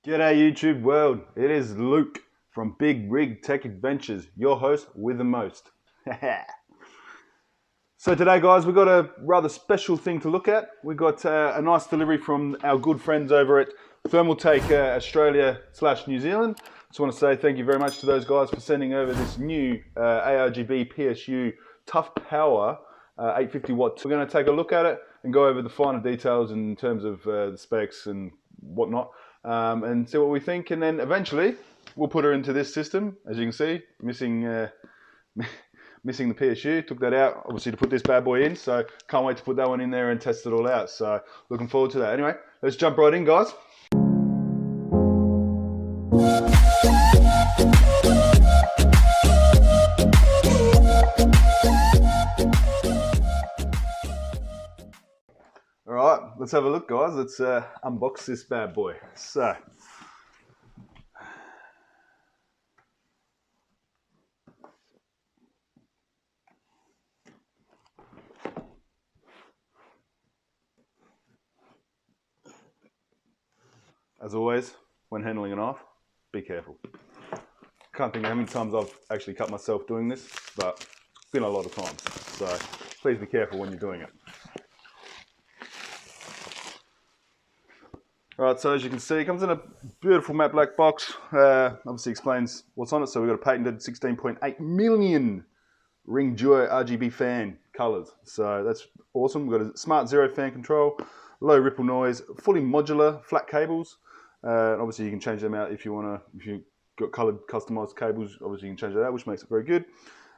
G'day YouTube world, it is Luke from Big Rig Tech Adventures, your host with the most. So today guys, we've got a rather special thing to look at. We've got a nice delivery from our good friends over at Thermaltake Australia / New Zealand. Just want to say thank you very much to those guys for sending over this new ARGB PSU Toughpower 850 watts. We're going to take a look at it and go over the finer details in terms of the specs and whatnot. And see what we think, and then eventually we'll put her into this system. As you can see, missing missing the PSU. Took that out obviously to put this bad boy in, so can't wait to put that one in there and test it all out. So looking forward to that. Anyway, let's jump right in, guys. Alright, let's have a look guys, let's unbox this bad boy. So, as always, when handling a knife, be careful. Can't think of how many times I've actually cut myself doing this, but it's been a lot of times. So, please be careful when you're doing it. Alright, so as you can see, it comes in a beautiful matte black box. Obviously explains what's on it. So we've got a patented 16.8 million ring duo RGB fan colours. So that's awesome. We've got a smart zero fan control, low ripple noise, fully modular flat cables. Obviously you can change them out if you want to, if you've got coloured customized cables, obviously you can change that out, which makes it very good.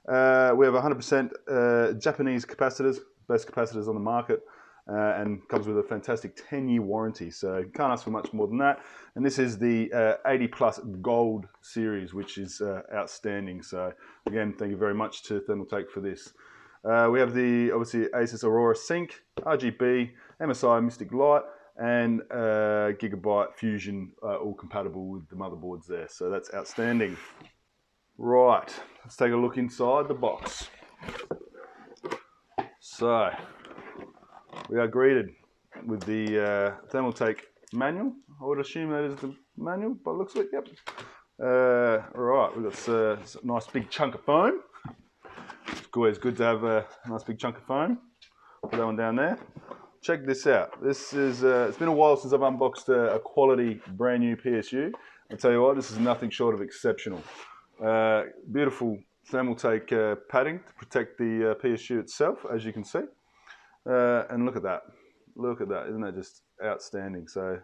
We have 100% Japanese capacitors, best capacitors on the market. And comes with a fantastic 10-year warranty, so can't ask for much more than that. And this is the 80 Plus Gold series, which is outstanding. So again, thank you very much to Thermaltake for this. We have the obviously Asus Aurora Sync, RGB, MSI Mystic Light, and Gigabyte Fusion, all compatible with the motherboards there. So that's outstanding. Right, let's take a look inside the box. So we are greeted with the Thermaltake manual. I would assume that is the manual, by the looks of it, yep. Alright, we've got a nice big chunk of foam. It's always good to have a nice big chunk of foam. Put that one down there. Check this out. This is, it's been a while since I've unboxed a quality brand new PSU. I'll tell you what, this is nothing short of exceptional. Beautiful Thermaltake padding to protect the PSU itself, as you can see. And look at that, isn't that just outstanding? So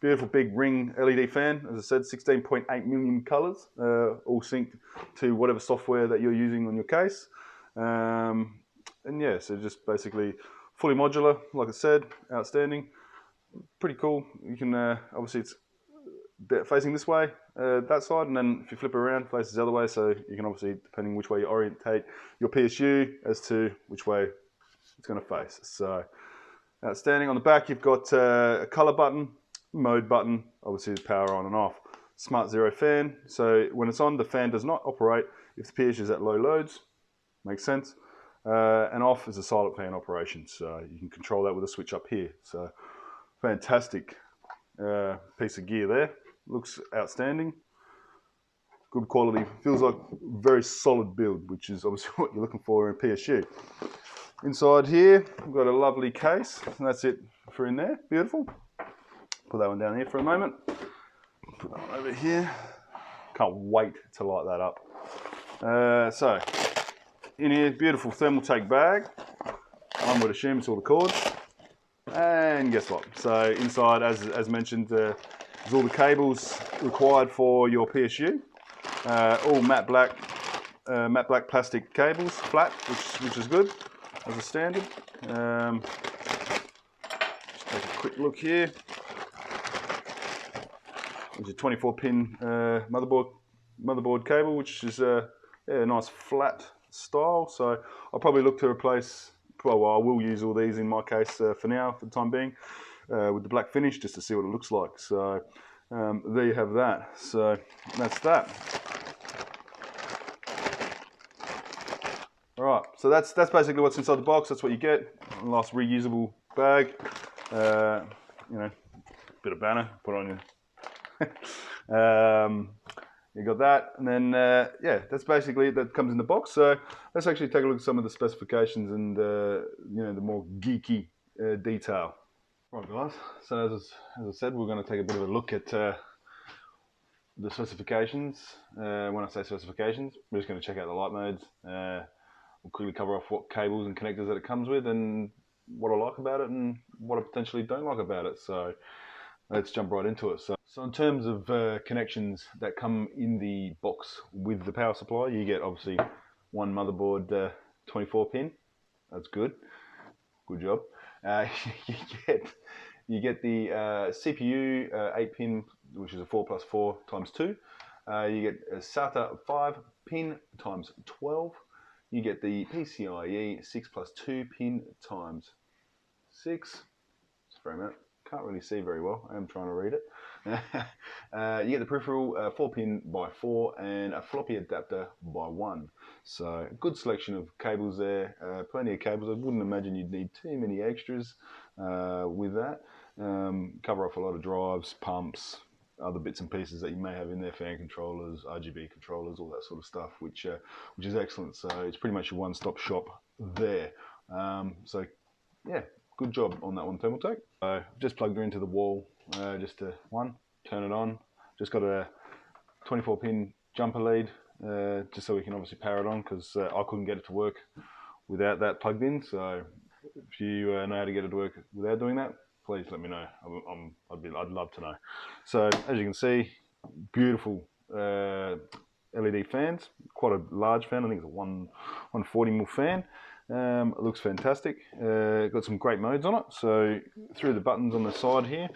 beautiful big ring LED fan, as I said, 16.8 million colors, all synced to whatever software that you're using on your case. And yeah, so just basically fully modular, like I said, outstanding, pretty cool. You can, obviously it's facing this way, that side, and then if you flip it around, faces the other way, so you can obviously, depending which way you orientate your PSU as to which way it's going to face. So outstanding. On the back you've got a color button, mode button, obviously there's power on and off, smart zero fan, so when it's on the fan does not operate if the PSU is at low loads, makes sense, and off is a silent fan operation, so you can control that with a switch up here. So fantastic piece of gear there, looks outstanding, good quality, feels like very solid build, which is obviously what you're looking for in a PSU. Inside here, we've got a lovely case, and that's it for in there. Beautiful. Put that one down here for a moment. Put that one over here. Can't wait to light that up. So, in here, beautiful Thermaltake bag. One would assume it's all the cords. And guess what? So, inside, as mentioned, there's all the cables required for your PSU. All matte black plastic cables, flat, which is good. As a standard. Just take a quick look here. There's a 24-pin motherboard cable, which is a nice flat style. So I'll probably look to replace. Well, I will use all these in my case for now, for the time being, with the black finish, just to see what it looks like. So there you have that. So that's that. Alright, so that's basically what's inside the box. That's what you get. A nice reusable bag. You know, bit of banner, put on You got that, and then yeah, that's basically it that comes in the box. So let's actually take a look at some of the specifications and you know, the more geeky detail. Right, guys. So as I said, we're going to take a bit of a look at the specifications. When I say specifications, we're just going to check out the light modes. We'll quickly cover off what cables and connectors that it comes with, and what I like about it, and what I potentially don't like about it. So let's jump right into it. So in terms of connections that come in the box with the power supply, you get obviously one motherboard 24 pin. That's good. Good job. You get the CPU 8 pin, which is a 4+4 times 2. You get a SATA 5 pin times 12. You get the PCIe 6+2 pin times 6. Just for a minute. Can't really see very well. I am trying to read it. You get the peripheral 4 pin by 4 and a floppy adapter by 1. So good selection of cables there. Plenty of cables. I wouldn't imagine you'd need too many extras with that. Cover off a lot of drives, pumps, other bits and pieces that you may have in there, fan controllers, RGB controllers, all that sort of stuff, which is excellent. So it's pretty much a one-stop shop there. So yeah, good job on that one, Thermaltake. So just plugged her into the wall, just to turn it on. Just got a 24 pin jumper lead, just so we can obviously power it on, because I couldn't get it to work without that plugged in. So if you know how to get it to work without doing that, please let me know. I'd love to know. So as you can see, beautiful LED fans. Quite a large fan. I think it's a 140mm fan. It looks fantastic. Got some great modes on it. So through the buttons on the side here,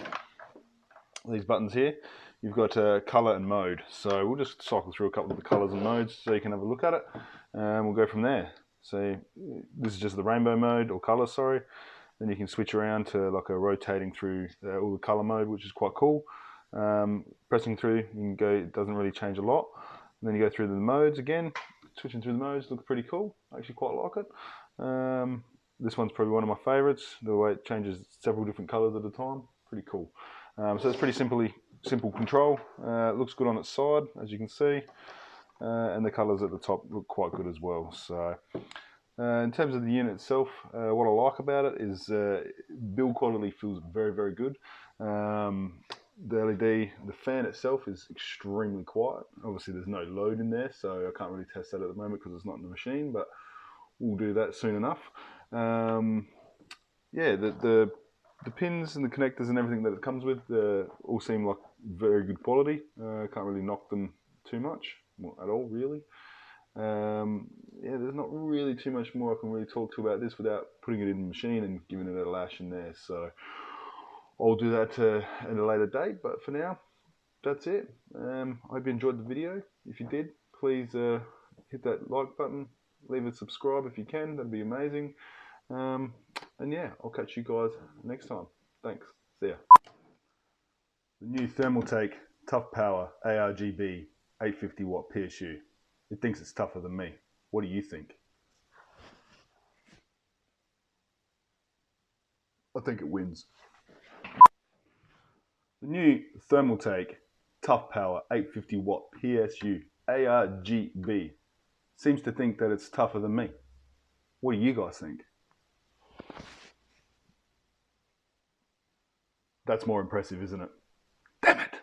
these buttons here, you've got color and mode. So we'll just cycle through a couple of the colors and modes so you can have a look at it, and we'll go from there. So this is just the rainbow mode, or color, sorry. Then you can switch around to like a rotating through all the color mode, which is quite cool. Pressing through, you can go, it doesn't really change a lot. And then you go through the modes again. Switching through the modes looks pretty cool. I actually quite like it. This one's probably one of my favorites. The way it changes several different colors at a time, pretty cool. So it's pretty simple control. It looks good on its side, as you can see. And the colors at the top look quite good as well. So in terms of the unit itself, what I like about it is build quality feels very, very good. The LED, the fan itself is extremely quiet. Obviously there's no load in there, so I can't really test that at the moment because it's not in the machine, but we'll do that soon enough. Yeah, the pins and the connectors and everything that it comes with all seem like very good quality. Can't really knock them too much, at all really. Yeah, there's not really too much more I can really talk to about this without putting it in the machine and giving it a lash in there. So I'll do that at a later date, but for now, that's it. I hope you enjoyed the video. If you did, please hit that like button, leave a subscribe if you can, that'd be amazing. And yeah, I'll catch you guys next time. Thanks. See ya. The new Thermaltake Toughpower ARGB 850 watt PSU. It thinks it's tougher than me. What do you think? I think it wins. The new Thermaltake Toughpower 850 watt PSU ARGB seems to think that it's tougher than me. What do you guys think? That's more impressive, isn't it? Damn it!